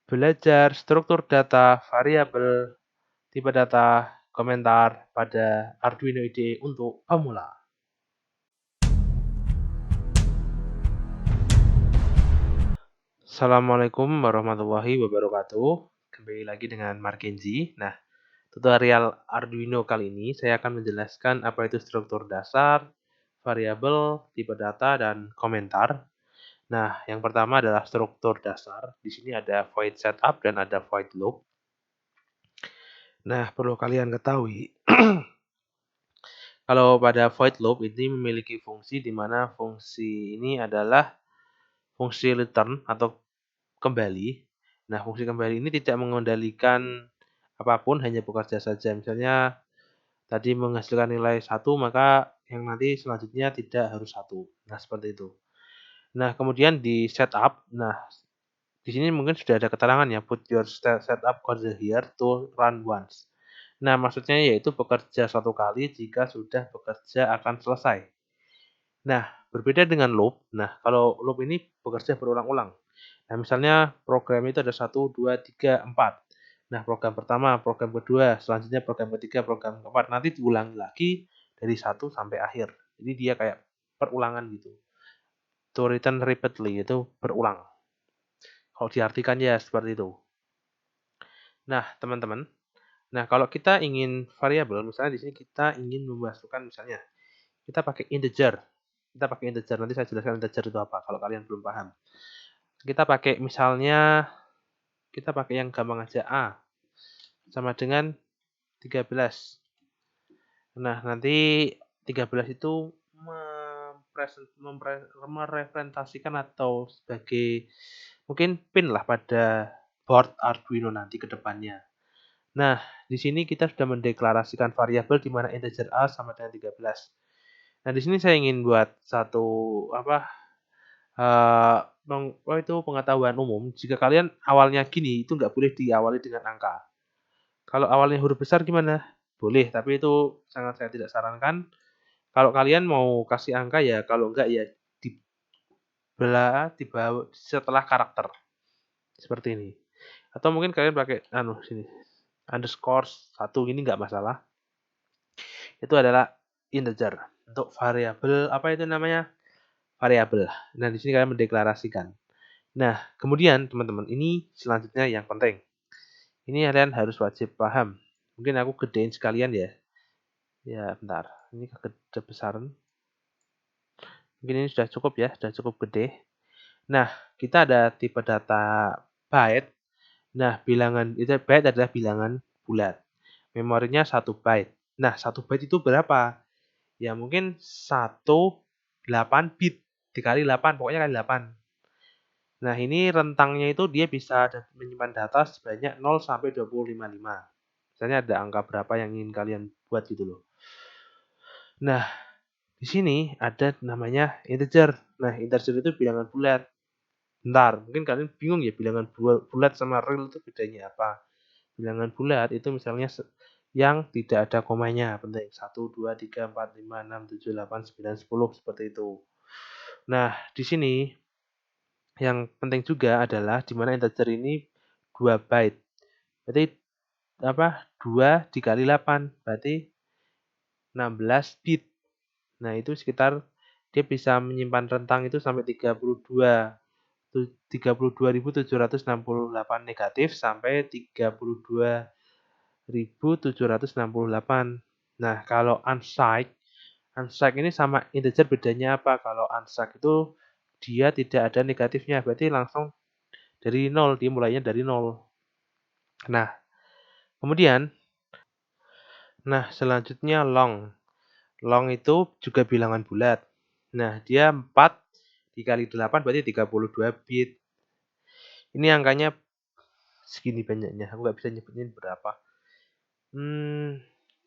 Belajar struktur data, variabel, tipe data, komentar pada Arduino IDE untuk pemula. Assalamualaikum warahmatullahi wabarakatuh. Kembali lagi dengan Markenzi. Nah, tutorial Arduino kali ini saya akan menjelaskan apa itu struktur dasar, variabel, tipe data, dan komentar. Nah, yang pertama adalah struktur dasar. Di sini ada void setup dan ada void loop. Nah, perlu kalian ketahui, kalau pada void loop ini memiliki fungsi di mana fungsi ini adalah fungsi return atau kembali. Nah, fungsi kembali ini tidak mengendalikan apapun, hanya bekerja saja. Misalnya tadi menghasilkan nilai 1, maka yang nanti selanjutnya tidak harus 1. Nah, seperti itu. Nah, kemudian di setup. Nah, di sini mungkin sudah ada keterangan ya, put your setup code here to run once. Nah, maksudnya yaitu bekerja satu kali jika sudah bekerja akan selesai. Nah, berbeda dengan loop. Nah, kalau loop ini bekerja berulang-ulang. Nah, misalnya program itu ada 1, 2, 3, 4. Nah, program pertama, program kedua, selanjutnya program ketiga, program keempat. Nanti diulangi lagi dari 1 sampai akhir. Jadi dia kayak perulangan gitu. To return repeatedly, itu berulang. Kalau diartikan ya seperti itu. Nah, teman-teman. Nah, kalau kita ingin variabel, misalnya di sini kita ingin memasukkan misalnya kita pakai integer. Kita pakai integer, nanti saya jelaskan integer itu apa kalau kalian belum paham. Kita pakai misalnya kita pakai yang gampang aja, A sama dengan 13. Nah, nanti 13 itu merepresentasikan atau sebagai mungkin pin lah pada board Arduino nanti ke depannya. Nah, di sini kita sudah mendeklarasikan variabel di mana integer A sama dengan 13. Nah, di sini saya ingin buat satu itu pengetahuan umum. Jika kalian awalnya gini, itu nggak boleh diawali dengan angka. Kalau awalnya huruf besar gimana? Boleh, tapi itu sangat saya tidak sarankan. Kalau kalian mau kasih angka ya, kalau enggak ya di bawah setelah karakter. Seperti ini. Atau mungkin kalian pakai sini underscore 1 ini nggak masalah. Itu adalah integer. Untuk variabel apa itu namanya? Variabel. Nah, di sini kalian mendeklarasikan. Nah, kemudian teman-teman, ini selanjutnya yang penting. Ini kalian harus wajib paham. Mungkin aku gedein sekalian ya. Ya, bentar. Ini kebesaran. Mungkin ini sudah cukup ya, sudah cukup gede. Nah, kita ada tipe data byte. Nah, bilangan itu byte adalah bilangan bulat. Memorinya 1 byte. Nah, 1 byte itu berapa? Ya, mungkin 8 bit dikali 8, pokoknya kali 8. Nah, ini rentangnya itu dia bisa menyimpan data sebanyak 0 sampai 255. Misalnya ada angka berapa yang ingin kalian buat gitu loh. Nah, di sini ada namanya integer. Nah, integer itu bilangan bulat. Bentar, mungkin kalian bingung ya bilangan bulat sama real itu bedanya apa. Bilangan bulat itu misalnya yang tidak ada komanya, penting 1, 2, 3, 4, 5, 6, 7, 8, 9, 10 seperti itu. Nah, di sini yang penting juga adalah di mana integer ini 2 byte. Berarti 2 dikali 8, berarti 16 bit. Nah, itu sekitar dia bisa menyimpan rentang itu sampai 32.768 negatif sampai 32.768. Nah, kalau unsigned ini sama integer bedanya apa? Kalau unsigned itu dia tidak ada negatifnya, berarti langsung dari 0, dia mulainya dari 0. Nah, kemudian selanjutnya long. Long itu juga bilangan bulat. Nah, dia 4 dikali 8 berarti 32 bit. Ini angkanya segini banyaknya. Aku nggak bisa nyebutin berapa.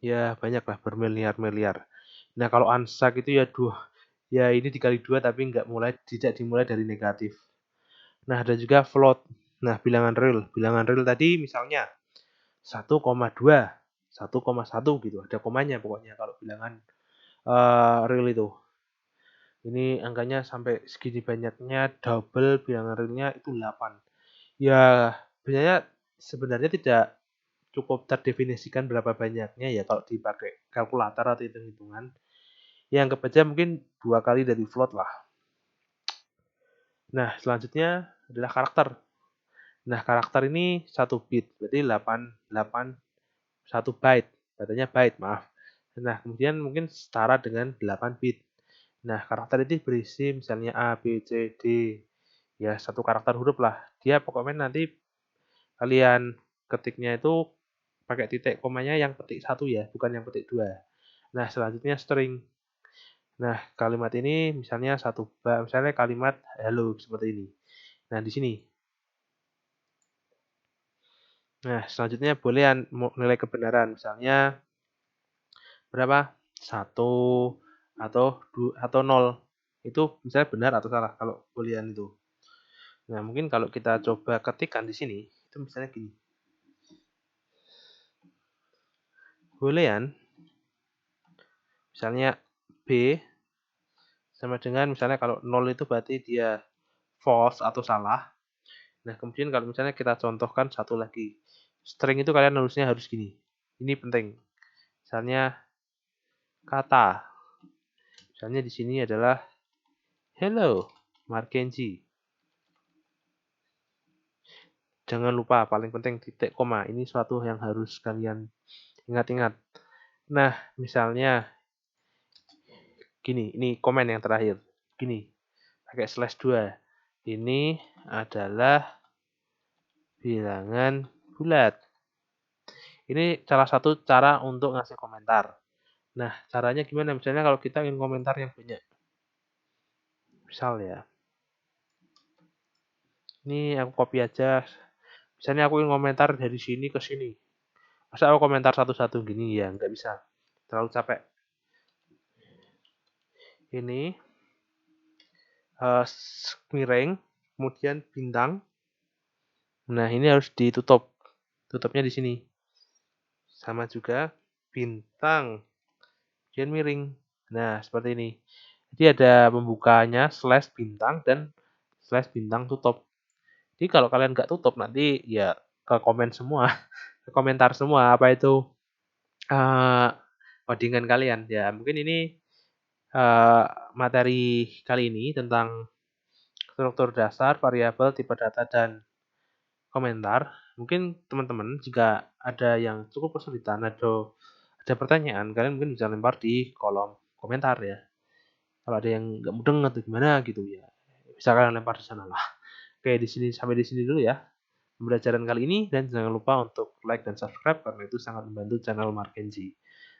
Ya banyak lah, bermiliar-miliar. Nah, kalau unsigned itu ya ini dikali 2 tapi tidak dimulai dari negatif. Nah, ada juga float. Nah, bilangan real. Bilangan real tadi misalnya 1,2, 1,1 gitu. Ada komanya pokoknya kalau bilangan real itu. Ini angkanya sampai segini banyaknya, double bilangan realnya itu 8. Ya, sebenarnya tidak cukup terdefinisikan berapa banyaknya ya kalau dipakai kalkulator atau hitung-hitungan. Ya anggap aja mungkin 2 kali dari float lah. Nah, selanjutnya adalah karakter. Nah, karakter ini 1 bit, berarti 1 byte, katanya byte, maaf. Nah, kemudian mungkin setara dengan 8 bit. Nah, karakter itu berisi misalnya A, B, C, D, ya satu karakter huruf lah. Dia pokoknya nanti kalian ketiknya itu pakai titik komanya yang petik 1 ya, bukan yang petik 2. Nah, selanjutnya string. Nah, kalimat ini misalnya misalnya kalimat hello seperti ini. Nah, di sini. Nah, selanjutnya boleh nilai kebenaran, misalnya berapa? 1 atau 0. Itu misalnya benar atau salah kalau boolean itu. Nah, mungkin kalau kita coba ketikkan di sini, itu misalnya gini. Boolean misalnya B sama dengan misalnya kalau 0 itu berarti dia false atau salah. Nah, kemudian kalau misalnya kita contohkan satu lagi. String itu kalian nulisnya harus gini. Ini penting. Misalnya kata. Misalnya di sini adalah hello, Markenzi. Jangan lupa, paling penting titik koma. Ini suatu yang harus kalian ingat-ingat. Nah, misalnya gini, ini komen yang terakhir. Gini, pakai /2. Ini adalah bilangan bulat. Ini salah satu cara untuk ngasih komentar. Nah, caranya gimana? Misalnya kalau kita ingin komentar yang banyak. Misal ya. Ini aku copy aja. Misalnya aku ingin komentar dari sini ke sini. Masa aku komentar satu-satu gini ya? Nggak bisa. Terlalu capek. Ini miring, kemudian bintang. Nah, ini harus ditutup. Tutupnya di sini. Sama juga bintang. Kemudian miring. Nah, seperti ini. Jadi ada pembukanya slash bintang dan slash bintang tutup. Jadi kalau kalian nggak tutup nanti ya ke komen semua, ke komentar semua apa itu codingan kalian. Ya mungkin ini materi kali ini tentang struktur dasar, variabel, tipe data, dan komentar. Mungkin teman-teman jika ada yang cukup kesulitan atau ada pertanyaan, kalian mungkin bisa lempar di kolom komentar ya. Kalau ada yang nggak mudeng atau gimana gitu ya, bisa kalian lempar di sana lah. Oke, sampai di sini dulu ya pembelajaran kali ini, dan jangan lupa untuk like dan subscribe karena itu sangat membantu channel Markenzi.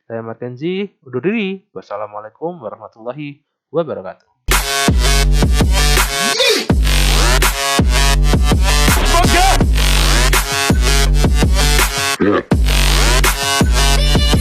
Saya Markenzi, undur diri. Wassalamualaikum warahmatullahi wabarakatuh.